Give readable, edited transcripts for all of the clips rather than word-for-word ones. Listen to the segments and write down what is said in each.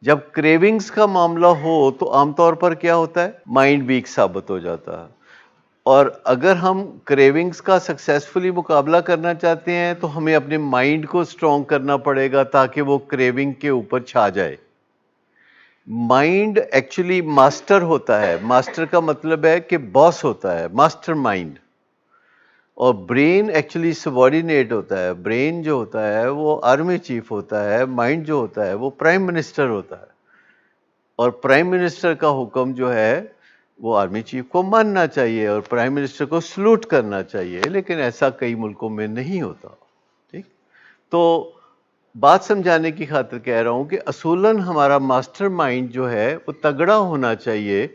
جب کریونگز کا معاملہ ہو تو عام طور پر کیا ہوتا ہے؟ مائنڈ ویک ثابت ہو جاتا ہے. اور اگر ہم کریونگز کا سکسیسفلی مقابلہ کرنا چاہتے ہیں تو ہمیں اپنے مائنڈ کو اسٹرانگ کرنا پڑے گا تاکہ وہ کریونگ کے اوپر چھا جائے. مائنڈ ایکچولی ماسٹر ہوتا ہے. ماسٹر کا مطلب ہے کہ باس ہوتا ہے، ماسٹر مائنڈ. اور برین ایکچولی سبارڈینیٹ ہوتا ہے. برین جو ہوتا ہے وہ آرمی چیف ہوتا ہے، مائنڈ جو ہوتا ہے وہ پرائم منسٹر ہوتا ہے. اور پرائم منسٹر کا حکم جو ہے وہ آرمی چیف کو ماننا چاہیے اور پرائم منسٹر کو سلوٹ کرنا چاہیے، لیکن ایسا کئی ملکوں میں نہیں ہوتا. ٹھیک، تو بات سمجھانے کی خاطر کہہ رہا ہوں کہ اصولاً ہمارا ماسٹر مائنڈ جو ہے وہ تگڑا ہونا چاہیے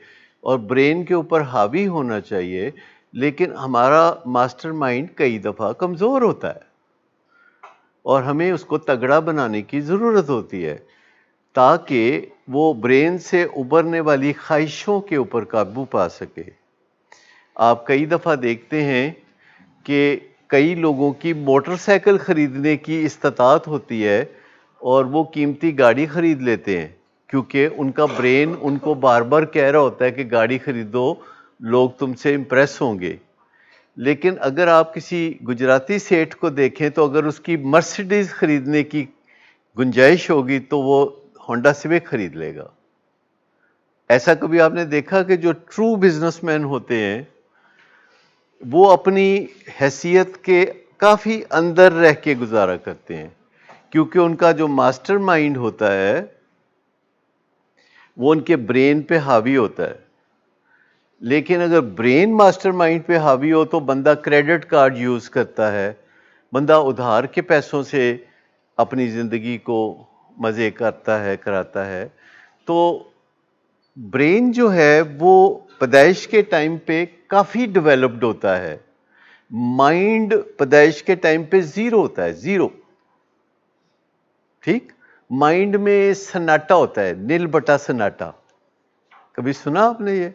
اور برین کے اوپر حاوی ہونا چاہیے، لیکن ہمارا ماسٹر مائنڈ کئی دفعہ کمزور ہوتا ہے اور ہمیں اس کو تگڑا بنانے کی ضرورت ہوتی ہے تاکہ وہ برین سے ابھرنے والی خواہشوں کے اوپر قابو پا سکے. آپ کئی دفعہ دیکھتے ہیں کہ کئی لوگوں کی موٹر سائیکل خریدنے کی استطاعت ہوتی ہے اور وہ قیمتی گاڑی خرید لیتے ہیں کیونکہ ان کا برین ان کو بار بار کہہ رہا ہوتا ہے کہ گاڑی خریدو، لوگ تم سے امپریس ہوں گے. لیکن اگر آپ کسی گجراتی سیٹھ کو دیکھیں تو اگر اس کی مرسیڈیز خریدنے کی گنجائش ہوگی تو وہ ہونڈا سیوک خرید لے گا. ایسا کبھی آپ نے دیکھا کہ جو ٹرو بزنس مین ہوتے ہیں وہ اپنی حیثیت کے کافی اندر رہ کے گزارا کرتے ہیں کیونکہ ان کا جو ماسٹر مائنڈ ہوتا ہے وہ ان کے برین پہ حاوی ہوتا ہے. لیکن اگر برین ماسٹر مائنڈ پہ حاوی ہو تو بندہ کریڈٹ کارڈ یوز کرتا ہے، بندہ ادھار کے پیسوں سے اپنی زندگی کو مزے کرتا ہے، کراتا ہے. تو برین جو ہے وہ پیدائش کے ٹائم پہ کافی ڈیولپڈ ہوتا ہے. مائنڈ پیدائش کے ٹائم پہ زیرو ہوتا ہے، زیرو. ٹھیک، مائنڈ میں سناٹا ہوتا ہے، نیل بٹا سناٹا. کبھی سنا آپ نے یہ؟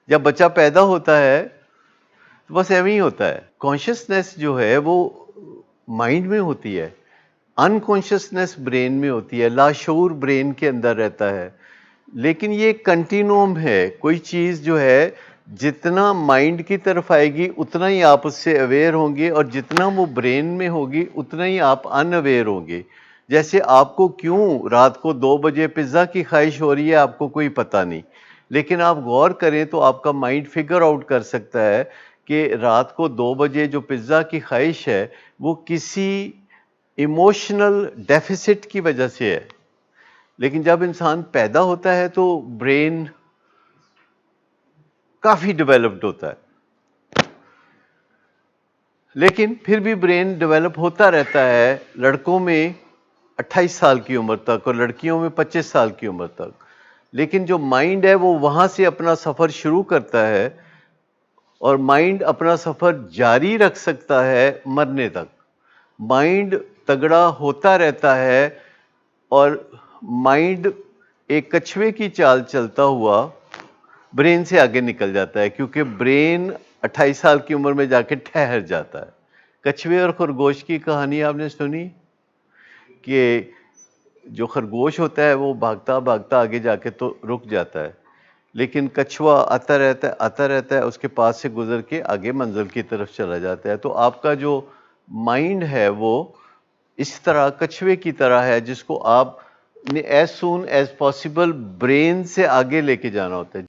جب بچہ پیدا ہوتا ہے تو بس ایویں ہی ہوتا ہے. کانشیسنیس جو ہے وہ مائنڈ میں ہوتی ہے، انکانشیسنیس برین میں ہوتی ہے، لاشعور برین کے اندر رہتا ہے. لیکن یہ کنٹینوم ہے. کوئی چیز جو ہے جتنا مائنڈ کی طرف آئے گی اتنا ہی آپ اس سے اویئر ہوں گے اور جتنا وہ برین میں ہوگی اتنا ہی آپ ان اویئر ہوں گے. جیسے آپ کو کیوں رات کو 2 بجے پیزا کی خواہش ہو رہی ہے آپ کو کوئی پتہ نہیں، لیکن آپ غور کریں تو آپ کا مائنڈ فگر آؤٹ کر سکتا ہے کہ رات کو 2 بجے جو پیزا کی خواہش ہے وہ کسی ایموشنل ڈیفیسٹ کی وجہ سے ہے. لیکن جب انسان پیدا ہوتا ہے تو برین کافی ڈیولپڈ ہوتا ہے، لیکن پھر بھی برین ڈیولپ ہوتا رہتا ہے لڑکوں میں 28 سال کی عمر تک اور لڑکیوں میں 25 سال کی عمر تک. لیکن جو مائنڈ ہے وہ وہاں سے اپنا سفر شروع کرتا ہے اور مائنڈ اپنا سفر جاری رکھ سکتا ہے مرنے تک. مائنڈ تگڑا ہوتا رہتا ہے اور مائنڈ ایک کچھوے کی چال چلتا ہوا برین سے آگے نکل جاتا ہے کیونکہ برین 28 سال کی عمر میں جا کے ٹھہر جاتا ہے. کچھوے اور خرگوش کی کہانی آپ نے سنی کہ جو خرگوش ہوتا ہے وہ بھاگتا بھاگتا آگے جا کے تو رک جاتا ہے، لیکن کچھوا آتا رہتا ہے، اس کے پاس سے گزر کے آگے منزل کی طرف چلا جاتا ہے. تو آپ کا جو مائنڈ ہے وہ اس طرح کچھوے کی طرح ہے جس کو آپ نے as soon as possible brain سے آگے لے کے جانا ہوتا ہے.